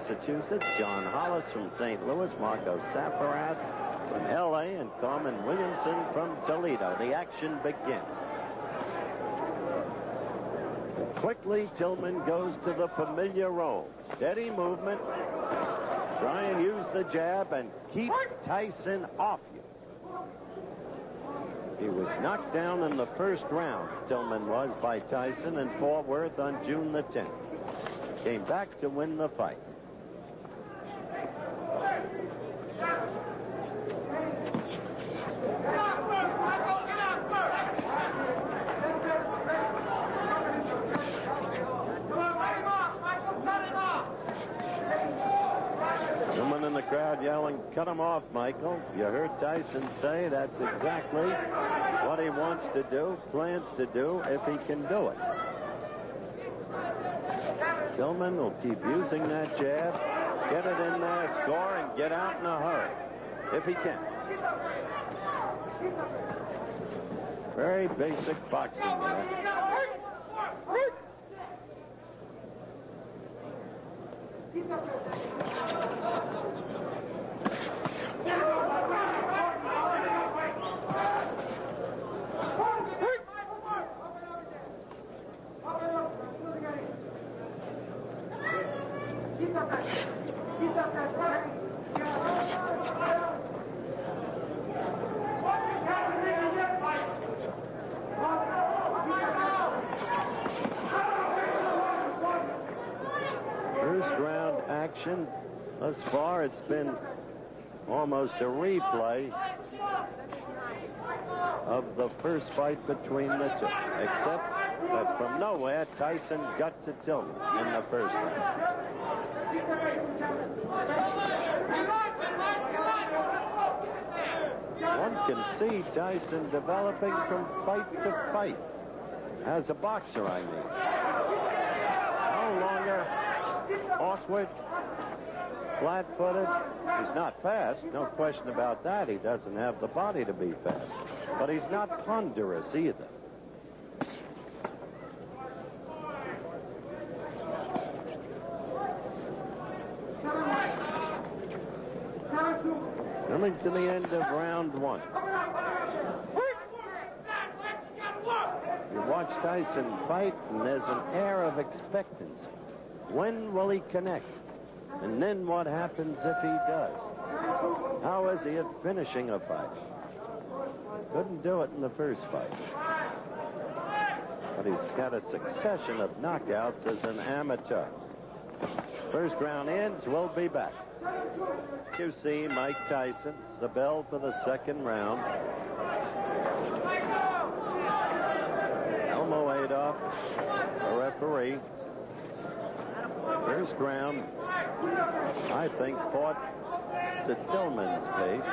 Massachusetts, John Hollis from St. Louis, Marco Safaras from L.A., and Carmen Williamson from Toledo. The action begins. And quickly, Tillman goes to the familiar role. Steady movement. Try and use the jab and keep Tyson off you. He was knocked down in the first round, Tillman was, by Tyson in Fort Worth on June the 10th. Came back to win the fight. Someone in the crowd yelling, "Cut him off, Michael." You heard Tyson say that's exactly what he wants to do, plans to do, if he can do it. Tillman will keep using that jab, get it in there, score, and get out in a hurry, if he can. Very basic boxing there. First round action. Thus far, it's been almost a replay of the first fight between the two, except that from nowhere, Tyson got to Tillman in the first round. One can see Tyson developing from fight to fight. As a boxer, I mean. No longer awkward, flat-footed. He's not fast, no question about that. He doesn't have the body to be fast. But he's not ponderous either. Coming to the end of round one. You watch Tyson fight, and there's an air of expectancy. When will he connect? And then what happens if he does? How is he at finishing a fight? Couldn't do it in the first fight. But he's got a succession of knockouts as an amateur. First round ends. We'll be back. You see Mike Tyson, the bell for the second round. Elmo Adolph, the referee. First round, I think, fought to Tillman's pace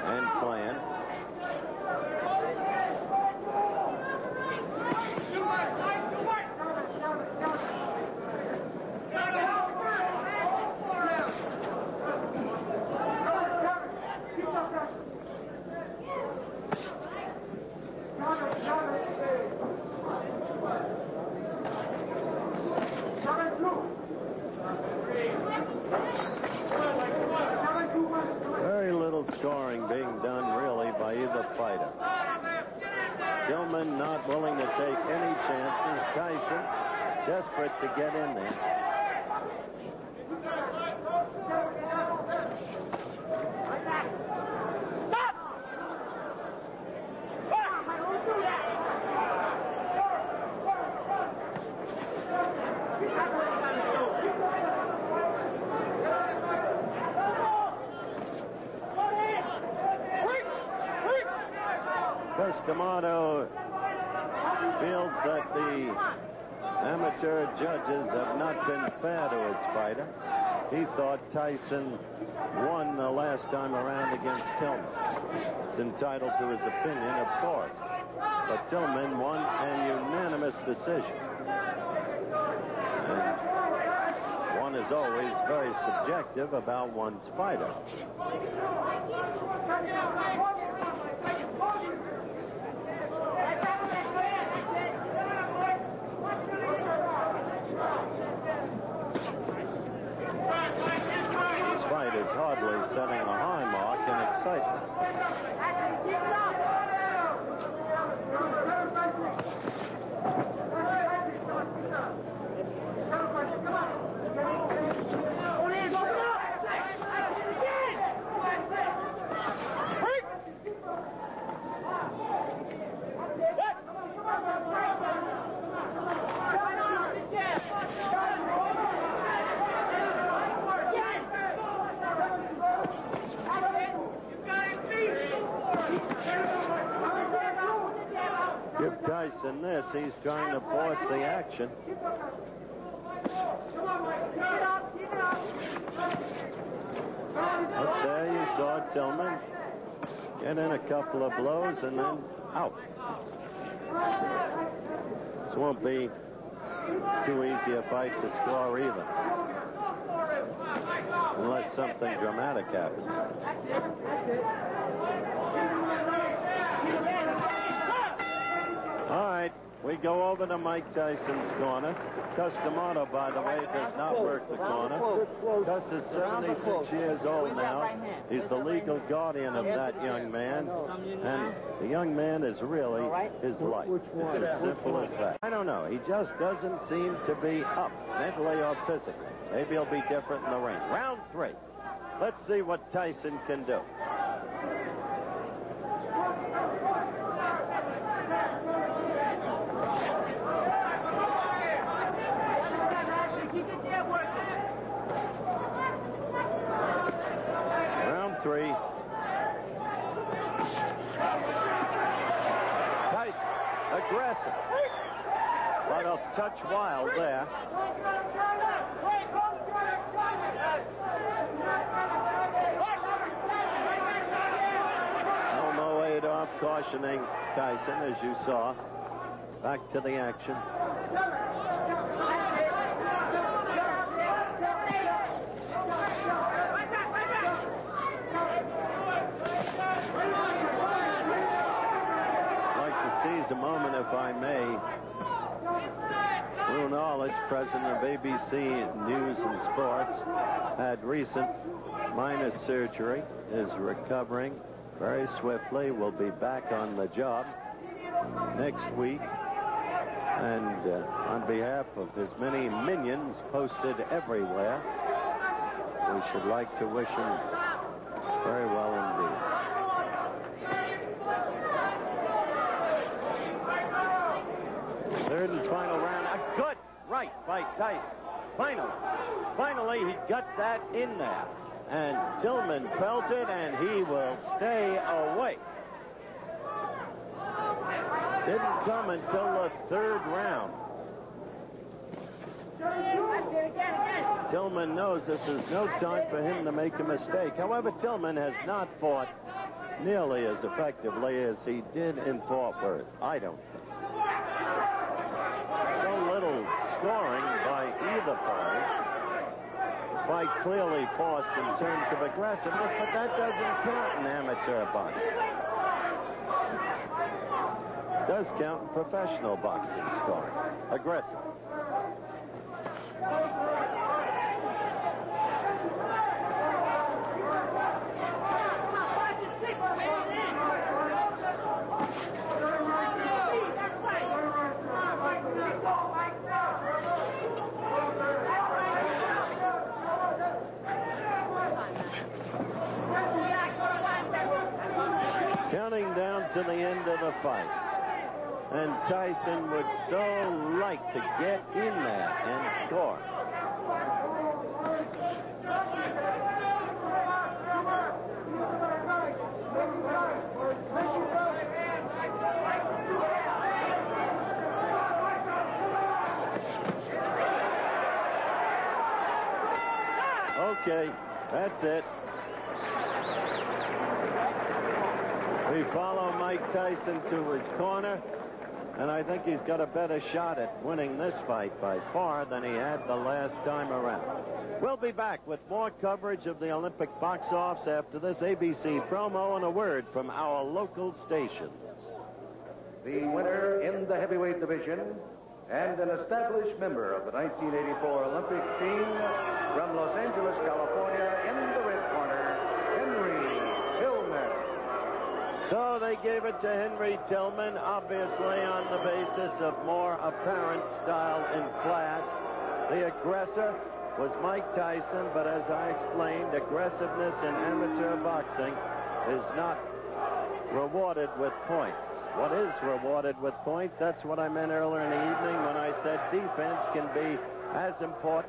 and plan. Very little scoring being done, really, by either fighter. Tillman not willing to take any chances. Tyson desperate to get in there. D'Amato feels that the amateur judges have not been fair to his fighter. He thought Tyson won the last time around against Tillman. He's entitled to his opinion, of course. But Tillman won an unanimous decision. And one is always very subjective about one's fighter. hardly setting a high mark in excitement. Give Tyson this. He's trying to force the action. But there you saw Tillman get in a couple of blows and then out. This won't be too easy a fight to score either, unless something dramatic happens. All right, we go over to Mike Tyson's corner. Gus D'Amato, by the way, does not work the corner. Gus is 76 years old now. He's the legal guardian of that young man. And the young man is really his life. It's as simple as that. I don't know. He just doesn't seem to be up, mentally or physically. Maybe he'll be different in the ring. Round 3. Let's see what Tyson can do. Round 3. Tyson, aggressive, but a touch wild there. Elmo Adolph cautioning Tyson, as you saw. Back to the action. Seize a moment, if I may. Lou Knowledge, president of ABC News and Sports, had recent minor surgery, is recovering very swiftly, will be back on the job next week. And on behalf of his many minions posted everywhere, we should like to wish him very well indeed. Third and final round. A good right by Tyson. Finally, he got that in there. And Tillman felt it, and he will stay away. Didn't come until the 3rd round. Tillman knows this is no time for him to make a mistake. However, Tillman has not fought nearly as effectively as he did in Fort Worth, I don't think. So little scoring by either party. The fight clearly forced in terms of aggressiveness, but that doesn't count in amateur boxing. It does count in professional boxing scoring. Aggressive. Counting down to the end of the fight. And Tyson would so like to get in there and score. Okay, that's it. We follow Mike Tyson to his corner, and I think he's got a better shot at winning this fight by far than he had the last time around. We'll be back with more coverage of the Olympic box-offs after this ABC promo and a word from our local stations. The winner in the heavyweight division and an established member of the 1984 Olympic team from Los Angeles, California, in the red corner, So they gave it to Henry Tillman, obviously on the basis of more apparent style and class. The aggressor was Mike Tyson, but as I explained, aggressiveness in amateur boxing is not rewarded with points. What is rewarded with points? That's what I meant earlier in the evening when I said defense can be as important